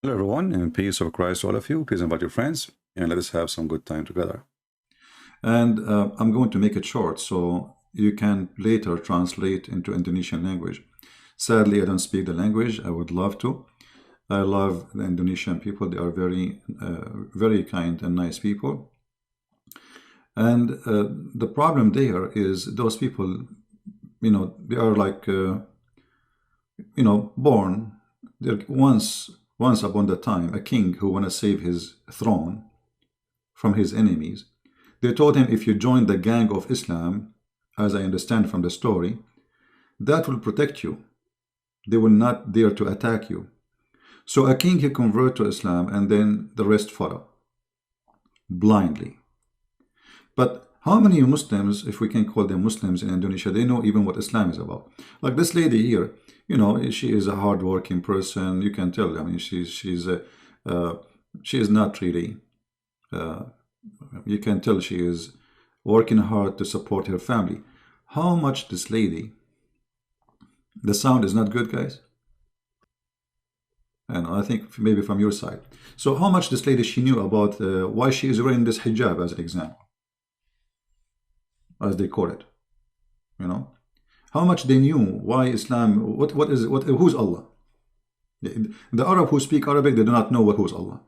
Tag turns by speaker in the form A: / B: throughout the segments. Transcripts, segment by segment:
A: Hello, everyone, and peace of Christ to all of you. Please invite your friends and let us have some good time together. And I'm going to make it short so you can later translate into Indonesian language. Sadly, I don't speak the language. I would love to. I love the Indonesian people. They are very kind and nice people. And the problem there is those people, they are like, born. They're once upon a time, a king who want to save his throne from his enemies. They told him, if you join the gang of Islam, as I understand from the story, that will protect you. They will not dare to attack you. So a king, he convert to Islam, and then the rest follow blindly. But how many Muslims, if we can call them Muslims in Indonesia, they know even what Islam is about? Like this lady here, she is a hardworking person. You can tell. I mean, she is not really. You can tell she is working hard to support her family. How much this lady? The sound is not good, guys. And I think maybe from your side. So how much this lady, she knew about why she is wearing this hijab, as an example, as they call it. How much they knew why Islam, who's Allah? The Arab who speak Arabic, they do not know who's Allah.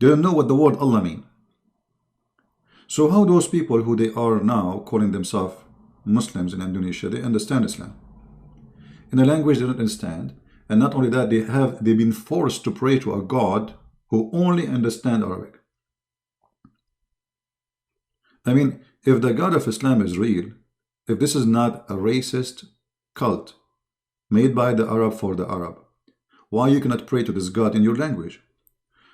A: They don't know what the word Allah mean. So how those people who they are now calling themselves Muslims in Indonesia, they understand Islam. In a language they don't understand, and not only that, they've been forced to pray to a God who only understand Arabic. I mean, if the God of Islam is real, if this is not a racist cult made by the Arab for the Arab, why you cannot pray to this God in your language?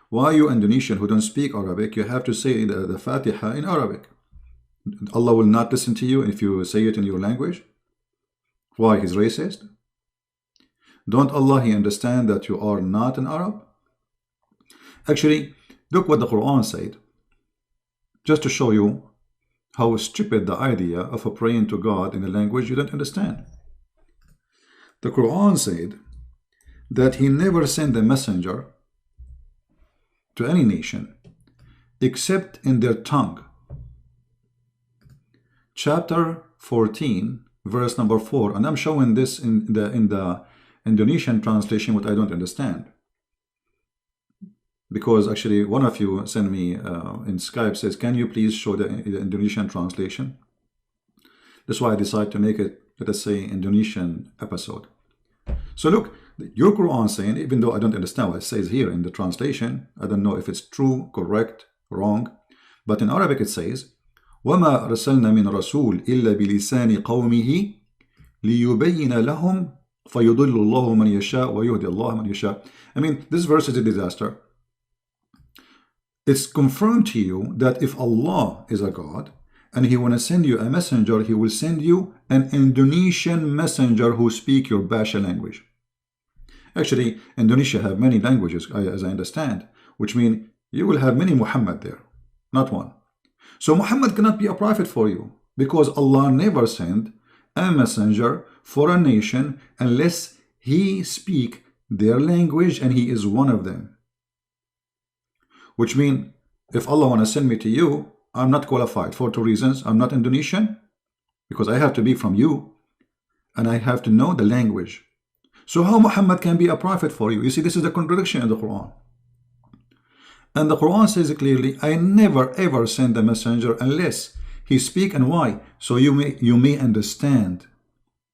A: Why you Indonesian who don't speak Arabic, you have to say the Fatiha in Arabic? Allah will not listen to you if you say it in your language? Why? He's racist? Don't Allah, he understand that you are not an Arab? Actually, look what the Quran said, just to show you how stupid the idea of praying to God in a language you don't understand. The Quran said that he never sent a messenger to any nation except in their tongue. Chapter 14, verse number 4, and I'm showing this in the Indonesian translation, what I don't understand. Because actually one of you sent me in Skype, says, can you please show the Indonesian translation? That's why I decided to make it, let us say, Indonesian episode. So look, your Quran saying, even though I don't understand what it says here in the translation, I don't know if it's true, correct, wrong, but in Arabic it says, وَمَا أَرْسَلْنَا مِنْ رَسُولٍ إِلَّا بِلِسَانِ قَوْمِهِ لِيُبَيِّنَ لَهُمْ فَيُضِلُّ اللَّهُ مَنْ يَشَاءُ وَيُهْدِي اللَّهُ مَنْ يَشَاءُ. I mean, this verse is a disaster. It's confirmed to you that if Allah is a God and he want to send you a messenger, he will send you an Indonesian messenger who speak your Basha language. Actually, Indonesia have many languages, as I understand, which mean you will have many Muhammad there, not one. So Muhammad cannot be a prophet for you, because Allah never sent a messenger for a nation unless he speak their language and he is one of them. Which means, if Allah want to send me to you, I'm not qualified for two reasons. I'm not Indonesian, because I have to be from you, and I have to know the language. So how Muhammad can be a prophet for you? You see, this is the contradiction in the Quran. And the Quran says clearly, I never ever send a messenger unless he speak. And why? So you may understand.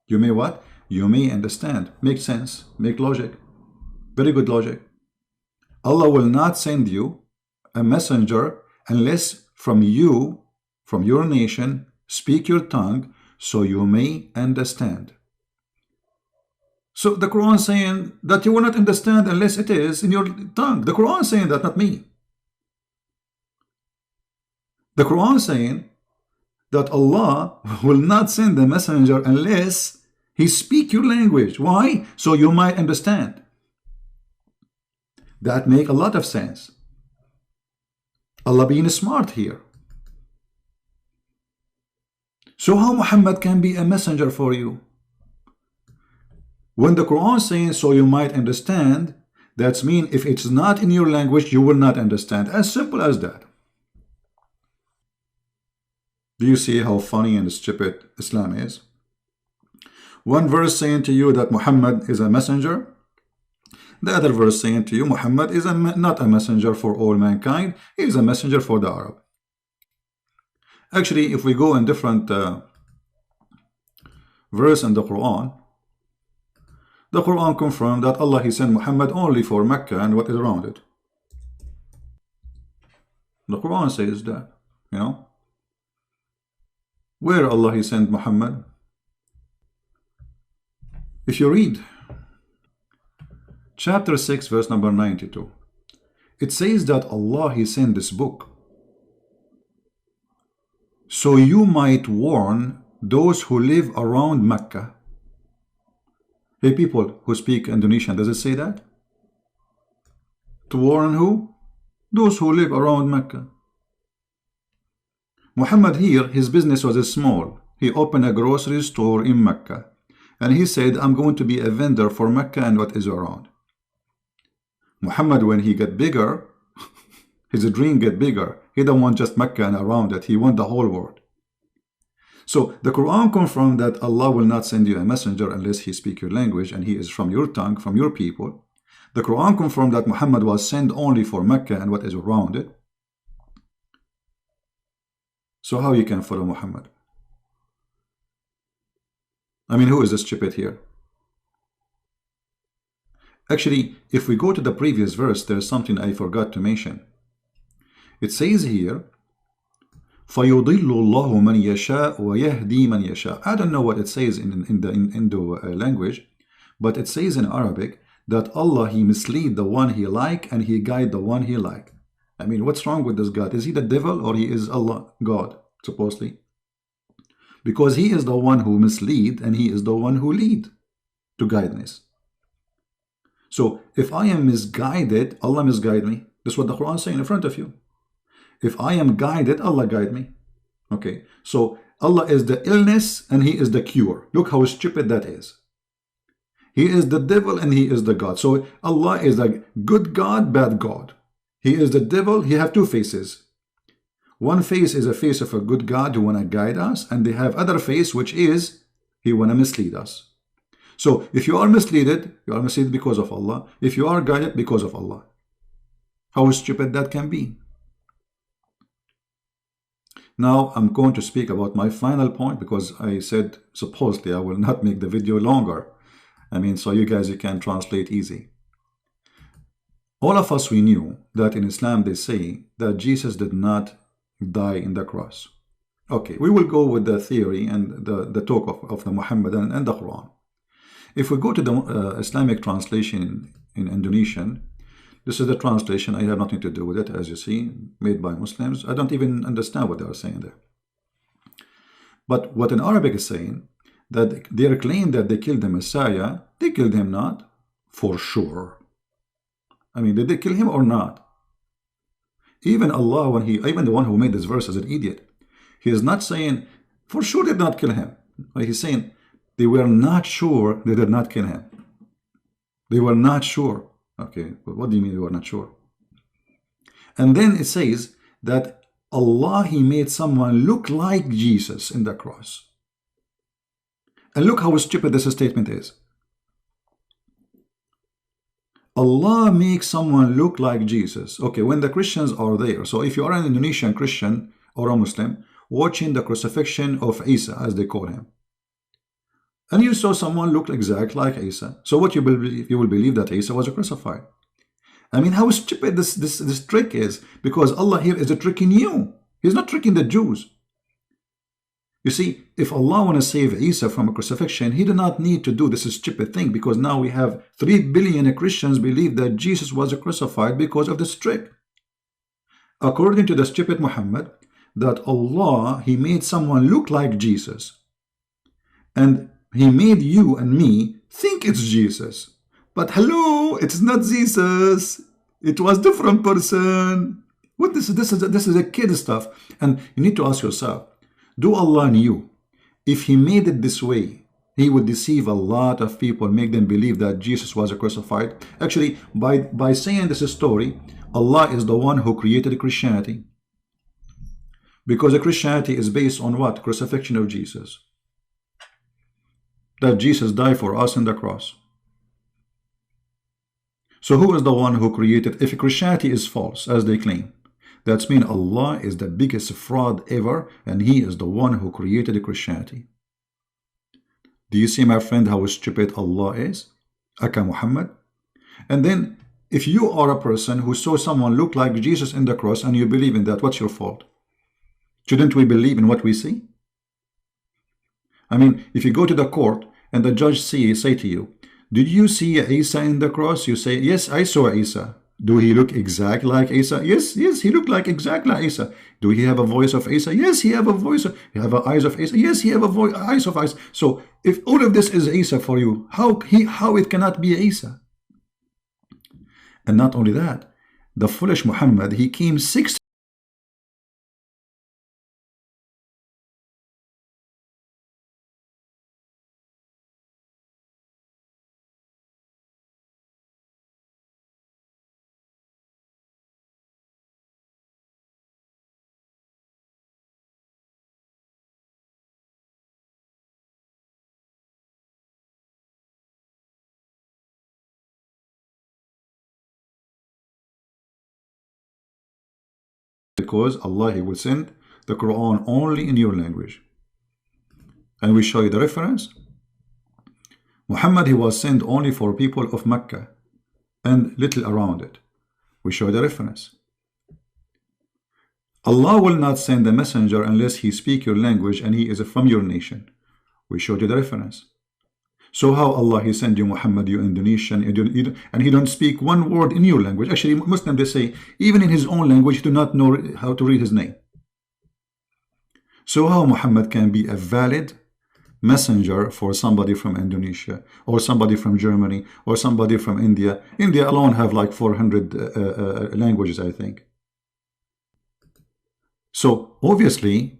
A: You may what? You may understand. Make sense. Make logic. Very good logic. Allah will not send you a messenger unless from you, from your nation, speak your tongue so you may understand. So the Quran saying that you will not understand unless it is in your tongue. The Quran saying that, not me. The Quran saying that Allah will not send the messenger unless he speak your language. Why? So you might understand. That make a lot of sense. Allah being smart here. So how Muhammad can be a messenger for you? When the Quran is saying so you might understand, That's mean if it's not in your language, you will not understand. As simple as that. Do you see how funny and stupid Islam is? One verse saying to you that Muhammad is a messenger. The other verse saying to you Muhammad is not a messenger for all mankind. He is a messenger for the Arab. Actually, if we go in different verse in the Quran confirmed that Allah He sent Muhammad only for Mecca and what is around it. The Quran says that, you know, where Allah He sent Muhammad. If you read chapter 6 verse number 92, it says that Allah He sent this book so you might warn those who live around Mecca. Hey, people who speak Indonesian, does it say that? To warn who? Those who live around Mecca. Muhammad here, his business was small. He opened a grocery store in Mecca. And he said, I'm going to be a vendor for Mecca and what is around. Muhammad, when he got bigger, his dream get bigger. He don't want just Mecca and around it. He want the whole world. So the Quran confirmed that Allah will not send you a messenger unless he speak your language and he is from your tongue, from your people. The Quran confirmed that Muhammad was sent only for Mecca and what is around it. So how you can follow Muhammad? I mean, who is the stupid here? Actually, if we go to the previous verse, there's something I forgot to mention. It says here, فَيُضِلُّ اللَّهُ مَنْ يَشَاءُ وَيَهْدِي مَنْ يَشَاءُ. I don't know what it says in the Indo language, but it says in Arabic that Allah, He mislead the one He like and He guide the one He like. I mean, what's wrong with this God? Is he the devil or he is Allah, God, supposedly? Because He is the one who mislead and He is the one who lead to guidance. So if I am misguided, Allah misguide me. That's what the Quran is saying in front of you. If I am guided, Allah guide me. Okay, so Allah is the illness and He is the cure. Look how stupid that is. He is the devil and He is the God. So Allah is a good God, bad God. He is the devil. He have two faces. One face is a face of a good God who want to guide us, and they have other face which is He want to mislead us. So if you are misled because of Allah. If you are guided, because of Allah. How stupid that can be. Now I'm going to speak about my final point, because I said supposedly I will not make the video longer. I mean, so you guys, you can translate easy. All of us, we knew that in Islam they say that Jesus did not die in the cross. Okay, we will go with the theory and the talk of the Muhammadan and the Quran. If we go to the Islamic translation in Indonesian, this is the translation. I have nothing to do with it, as you see, made by Muslims. I don't even understand what they are saying there. But what in Arabic is saying, that they claim that they killed the Messiah. They killed him not, for sure. I mean, did they kill him or not? Even Allah, even the one who made this verse is an idiot. He is not saying, for sure they did not kill him. He's saying, they were not sure they did not kill him. They were not sure. Okay, but what do you mean they were not sure? And then it says that Allah, He made someone look like Jesus in the cross. And look how stupid this statement is. Allah makes someone look like Jesus. Okay, when the Christians are there, so if you are an Indonesian Christian or a Muslim watching the crucifixion of Isa, as they call him, and you saw someone look exactly like Isa, so what you will believe that Isa was crucified. I mean, how stupid this trick is, because Allah here is tricking you. He's not tricking the Jews. You see, if Allah want to save Isa from a crucifixion, He did not need to do this stupid thing, because now we have 3 billion Christians believe that Jesus was crucified because of this trick. According to the stupid Muhammad, that Allah, He made someone look like Jesus, and He made you and me think it's Jesus. But hello, it's not Jesus. It was different person. What this is a kid stuff. And you need to ask yourself, do Allah knew if He made it this way, He would deceive a lot of people, make them believe that Jesus was crucified. Actually, by saying this story, Allah is the one who created Christianity. Because Christianity is based on what? Crucifixion of Jesus. That Jesus died for us on the cross. So who is the one who created? If Christianity is false, as they claim, that means Allah is the biggest fraud ever, and He is the one who created Christianity. Do you see, my friend, how stupid Allah is? Aka Muhammad. And then, if you are a person who saw someone look like Jesus in the cross and you believe in that, what's your fault? Shouldn't we believe in what we see? I mean, if you go to the court and the judge say to you, did you see Isa in the cross? You say, yes, I saw Isa. Do he look exactly like Isa? Yes, he looked like exactly like Isa. Do he have a voice of Isa? Yes, he have a voice. He have eyes of Isa? Yes, he have a voice, eyes of Isa. So if all of this is Isa for you, how it cannot be Isa? And not only that, the foolish Muhammad, he came 6 because Allah, He will send the Quran only in your language. And we show you the reference. Muhammad, he was sent only for people of Mecca and little around it. We show the reference. Allah will not send a messenger unless he speak your language and he is from your nation. We showed you the reference. So how Allah, He send you Muhammad, you Indonesian, and He don't speak one word in your language. Actually, Muslims, they say, even in his own language, he do not know how to read his name. So how Muhammad can be a valid messenger for somebody from Indonesia, or somebody from Germany, or somebody from India? India alone have like 400 languages, I think. So obviously,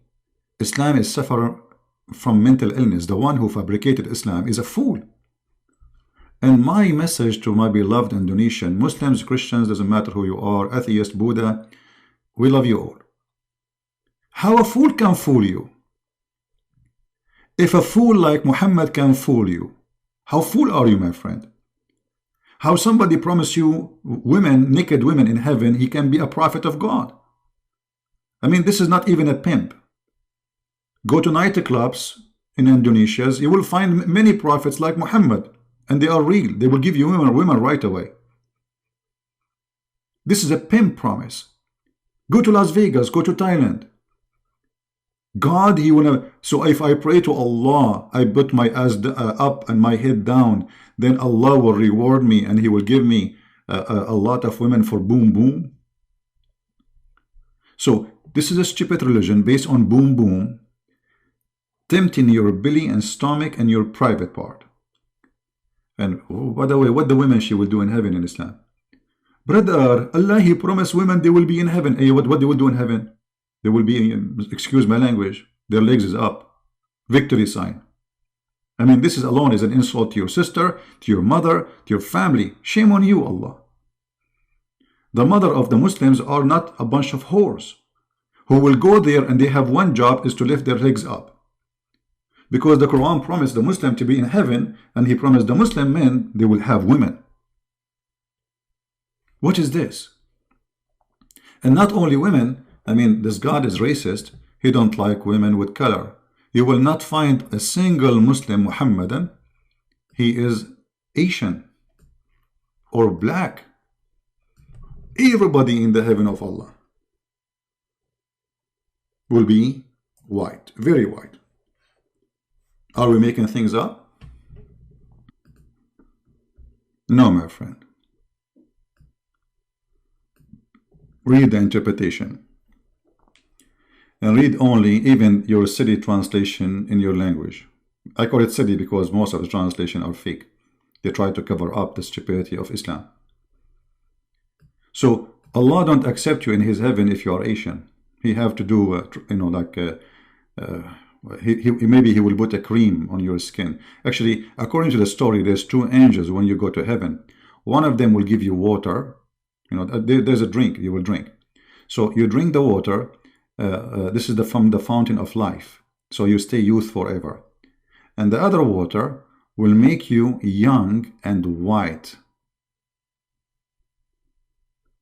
A: Islam is suffering from mental illness. The one who fabricated Islam is a fool. And my message to my beloved Indonesian, Muslims, Christians, doesn't matter who you are, atheist, Buddha, we love you all. How a fool can fool you? If a fool like Muhammad can fool you, how fool are you, my friend? How somebody promise you women, naked women in heaven, he can be a prophet of God? I mean, this is not even a pimp. Go to nightclubs in Indonesia, you will find many prophets like Muhammad, and they are real. They will give you women right away. This is a pimp promise. Go to Las Vegas, go to Thailand. God, He will. So if I pray to Allah, I put my ass up and my head down, then Allah will reward me and He will give me a lot of women for boom boom. So this is a stupid religion based on boom boom, tempting your belly and stomach and your private part. And oh, by the way, what the women she will do in heaven in Islam? Brother, Allah, He promised women they will be in heaven. Hey, what they will do in heaven? They will be, excuse my language, their legs is up. Victory sign. I mean, this is alone is an insult to your sister, to your mother, to your family. Shame on you, Allah. The mother of the Muslims are not a bunch of whores who will go there and they have one job is to lift their legs up. Because the Quran promised the Muslim to be in heaven, and He promised the Muslim men they will have women. What is this? And not only women, I mean, this God is racist. He don't like women with color. You will not find a single Muslim Muhammadan. He is Asian or black. Everybody in the heaven of Allah will be white, very white. Are we making things up? No, my friend. Read the interpretation. And read only even your city translation in your language. I call it city because most of the translation are fake. They try to cover up the stupidity of Islam. So Allah don't accept you in His heaven if you are Asian. He have to do, Maybe he will put a cream on your skin. Actually, according to the story, there's two angels when you go to heaven. One of them will give you water. You know, there's a drink you will drink. So you drink the water. This is from the fountain of life. So you stay youth forever. And the other water will make you young and white.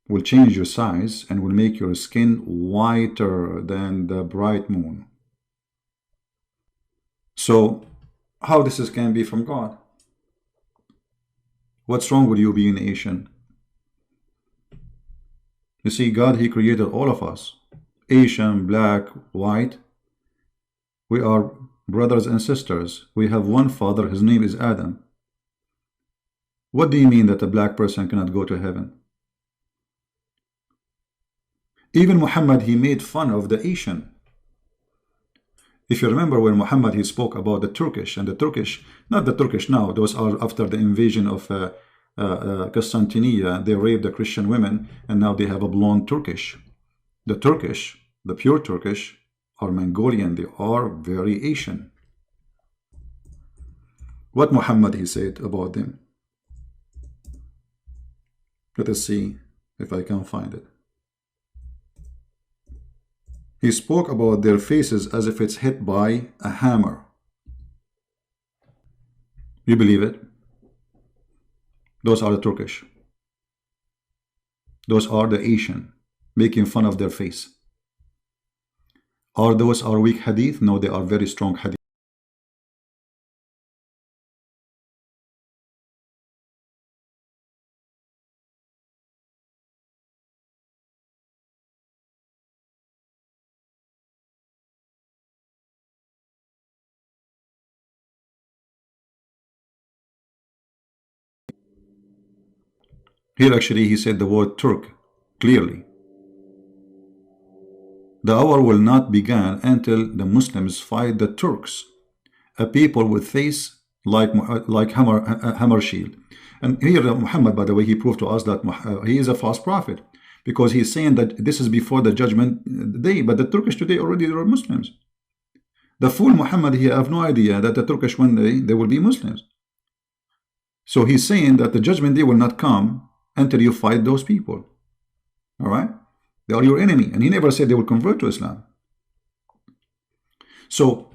A: Will change your size and will make your skin whiter than the bright moon. So how this can be from God? What's wrong with you being Asian? You see, God, he created all of us. Asian, black, white. We are brothers and sisters. We have one father. His name is Adam. What do you mean that a black person cannot go to heaven? Even Muhammad, he made fun of the Asian. If you remember when Muhammad, he spoke about the Turkish, and the Turkish, not the Turkish now, those are after the invasion of Constantinople, they raped the Christian women, and now they have a blonde Turkish. The Turkish, the pure Turkish, are Mongolian, they are very Asian. What Muhammad, he said about them? Let us see if I can find it. He spoke about their faces as if it's hit by a hammer. You believe it? Those are the Turkish. Those are the Asian, making fun of their face. Are those weak hadith? No, they are very strong hadith. Here actually he said the word Turk clearly. The hour will not begin until the Muslims fight the Turks, a people with face like hammer shield. And here Muhammad, by the way, he proved to us that he is a false prophet, because he's saying that this is before the judgment day, but the Turkish today already are Muslims. The fool Muhammad, he have no idea that the Turkish one day they will be Muslims. So he's saying that the judgment day will not come until you fight those people. All right? They are your enemy. And he never said they will convert to Islam. So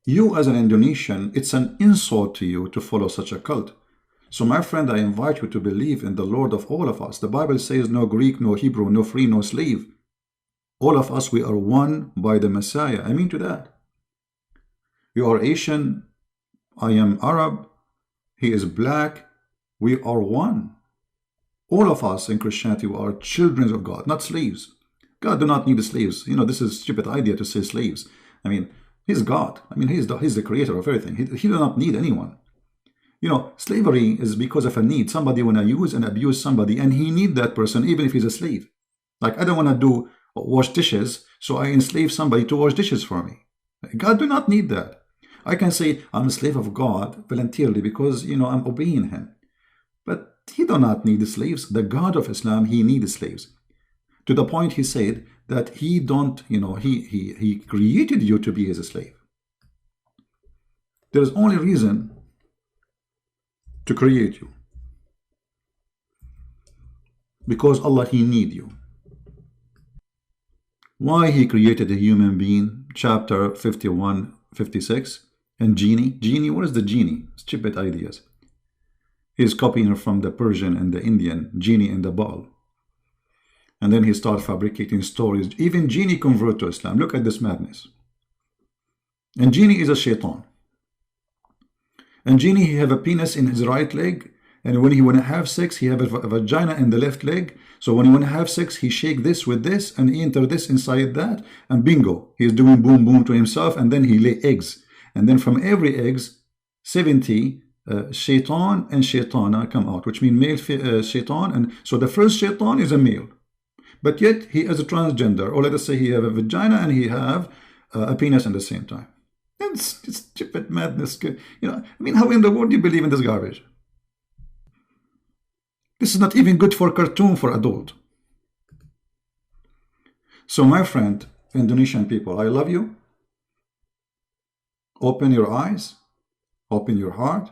A: you as an Indonesian, it's an insult to you to follow such a cult. So my friend, I invite you to believe in the Lord of all of us. The Bible says no Greek, no Hebrew, no free, no slave. All of us, we are one by the Messiah. I mean to that. You are Asian. I am Arab. He is black. We are one. All of us in Christianity are children of God, not slaves. God do not need slaves. You know, this is a stupid idea to say slaves. I mean, he's God. I mean, he's the creator of everything. He do not need anyone. You know, slavery is because of a need. Somebody want to use and abuse somebody, and he need that person even if he's a slave. Like, I don't want to wash dishes, so I enslave somebody to wash dishes for me. God do not need that. I can say I'm a slave of God voluntarily because, you know, I'm obeying him. But he do not need slaves. The God of Islam, he needs slaves. To the point he said that he don't, you know, he created you to be his slave. There is only reason to create you. Because Allah, he need you. Why he created a human being? Chapter 51, 56. And genie, what is the genie? Stupid ideas. He's copying from the Persian and the Indian, genie in the bottle. And then he starts fabricating stories. Even genie convert to Islam. Look at this madness. And genie is a shaitan. And genie, he have a penis in his right leg. And when he want to have sex, he have a vagina in the left leg. So when he want to have sex, he shake this with this and he enter this inside that. And bingo, he's doing boom boom to himself. And then he lay eggs. And then from every eggs, 70 shaitan and shaitana come out, which means male shaitan. And so the first shaitan is a male. But yet he is a transgender. Or let us say he have a vagina and he have a penis at the same time. It's stupid madness. You know, I mean, how in the world do you believe in this garbage? This is not even good for cartoon for adult. So my friend, Indonesian people, I love you. Open your eyes, open your heart.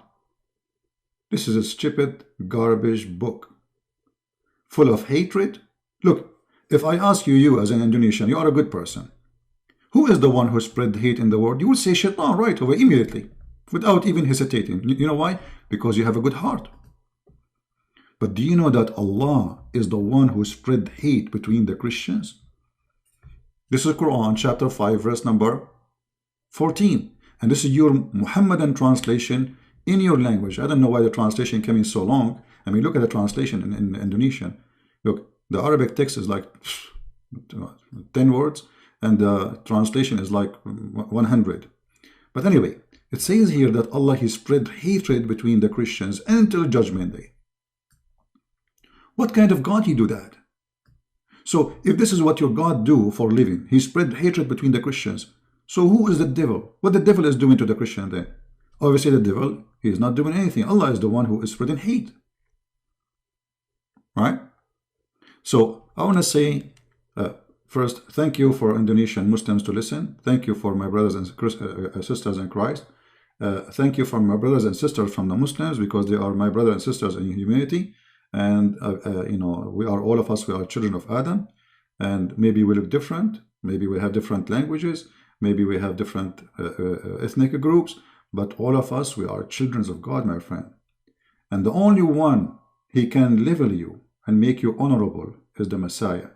A: This is a stupid garbage book full of hatred. Look, if I ask you as an Indonesian, you are a good person. Who is the one who spread hate in the world? You will say Shaitan right away, immediately, without even hesitating. You know why? Because you have a good heart. But do you know that Allah is the one who spread hate between the Christians? This is Quran chapter 5 verse number 14. And this is your Muhammadan translation in your language. I don't know why the translation came in so long. I mean, look at the translation in Indonesian. Look, the Arabic text is like 10 words, and the translation is like 100. But anyway, it says here that Allah, He spread hatred between the Christians until Judgment Day. What kind of God He do that? So if this is what your God do for a living, He spread hatred between the Christians. So who is the devil? What the devil is doing to the Christian then? Obviously the devil, he is not doing anything. Allah is the one who is spreading hate. Right? So I want to say, first, thank you for Indonesian Muslims to listen. Thank you for my brothers and sisters in Christ. Thank you for my brothers and sisters from the Muslims, because they are my brothers and sisters in humanity. And, you know, we are all of us, we are children of Adam. And maybe we look different. Maybe we have different languages. Maybe we have different ethnic groups. But all of us, we are children of God, my friend. And the only one He can level you and make you honorable is the Messiah.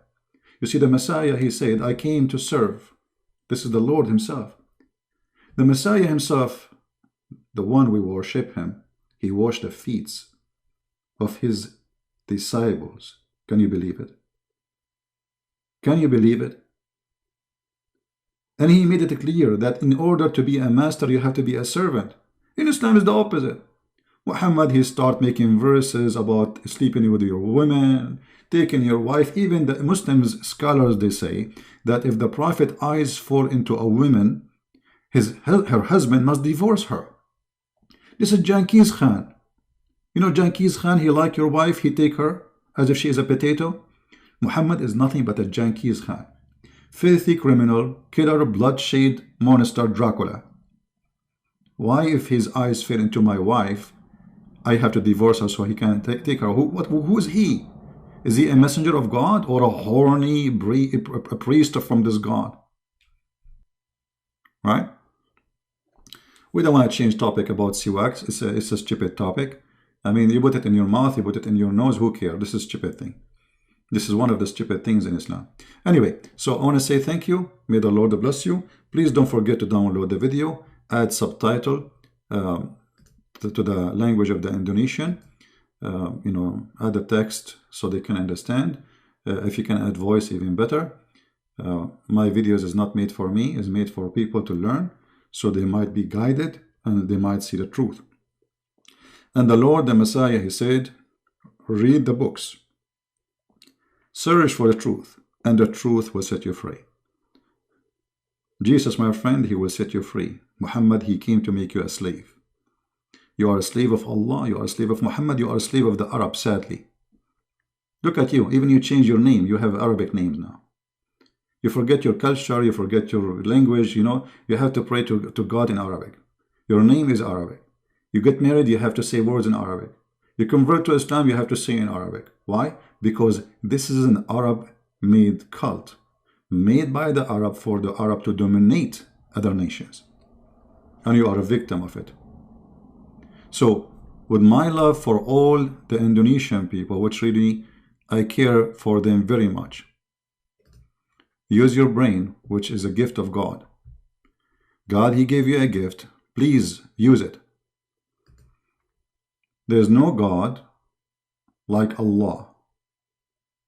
A: You see, the Messiah, He said, I came to serve. This is the Lord Himself. The Messiah Himself, the one we worship Him, He washed the feet of His disciples. Can you believe it? Can you believe it? And He made it clear that in order to be a master, you have to be a servant. In Islam, is the opposite. Muhammad, he start making verses about sleeping with your women, taking your wife. Even the Muslims, scholars, they say that if the Prophet eyes fall into a woman, her husband must divorce her. This is Genghis Khan. You know Genghis Khan, he like your wife, he take her as if she is a potato. Muhammad is nothing but a Genghis Khan. Filthy criminal, killer, bloodshed, monster, Dracula. Why, if his eyes fell into my wife, I have to divorce her so he can take her? Who is he? Is he a messenger of God or a horny a priest from this God? Right? We don't want to change topic about siwak. It's a stupid topic. I mean, you put it in your mouth, you put it in your nose, who cares? This is a stupid thing. This is one of the stupid things in Islam. Anyway, so I want to say thank you. May the Lord bless you. Please don't forget to download the video, add subtitle to the language of the Indonesian. You know, add the text so they can understand. If you can add voice, even better. My videos is not made for me, it's made for people to learn, so they might be guided and they might see the truth. And the Lord, the Messiah, He said, read the books. Search for the truth, and the truth will set you free. Jesus, my friend, He will set you free. Muhammad, He came to make you a slave. You are a slave of Allah, you are a slave of Muhammad, you are a slave of the Arabs, sadly. Look at you, even you change your name, you have Arabic names now. You forget your culture, you forget your language, you know, you have to pray to God in Arabic. Your name is Arabic. You get married, you have to say words in Arabic. You convert to Islam, you have to say in Arabic. Why? Because this is an Arab-made cult, made by the Arab for the Arab to dominate other nations. And you are a victim of it. So, with my love for all the Indonesian people, which really I care for them very much, use your brain, which is a gift of God. God, He gave you a gift. Please use it. There is no God like Allah,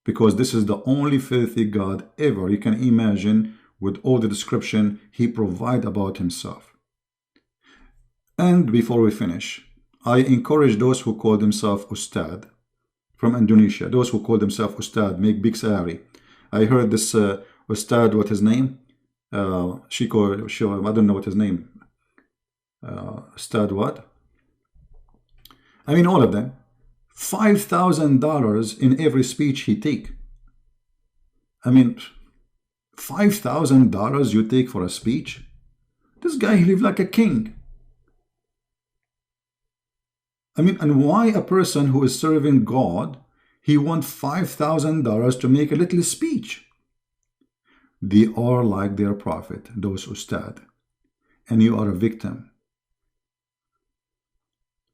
A: because this is the only filthy God ever you can imagine, with all the description He provides about Himself. And before we finish, I encourage those who call themselves Ustad from Indonesia, those who call themselves Ustad, make big salary. I heard this Ustad, what his name? Shiko, I don't know what his name. Ustad what? I mean, all of them. $5,000 in every speech he take. I mean, $5,000 you take for a speech? This guy, he lived like a king. I mean, and why a person who is serving God, he wants $5,000 to make a little speech? They are like their prophet, those ustad, and you are a victim.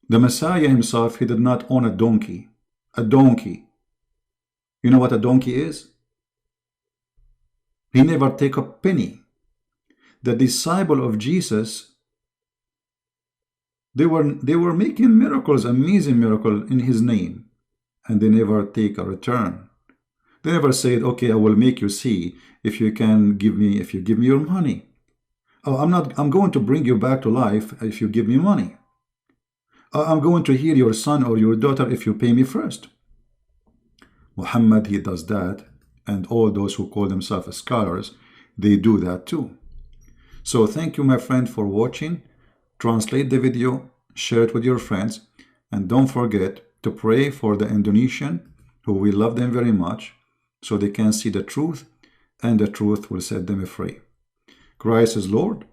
A: The Messiah himself, he did not own a donkey. A donkey. You know what a donkey is? He never take a penny. The disciple of Jesus, they were making miracles, amazing miracle in his name, and they never take a return. They never said, okay, I will make you see if you give me your money. Oh, I'm going to bring you back to life if you give me money. I'm going to heal your son or your daughter if you pay me first. Muhammad, he does that, and all those who call themselves scholars, they do that too. So thank you, my friend, for watching. Translate the video, share it with your friends, and don't forget to pray for the Indonesian, who we love them very much, so they can see the truth, and the truth will set them free. Christ is Lord,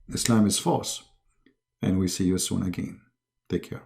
A: Islam is false, and we see you soon again. Take care.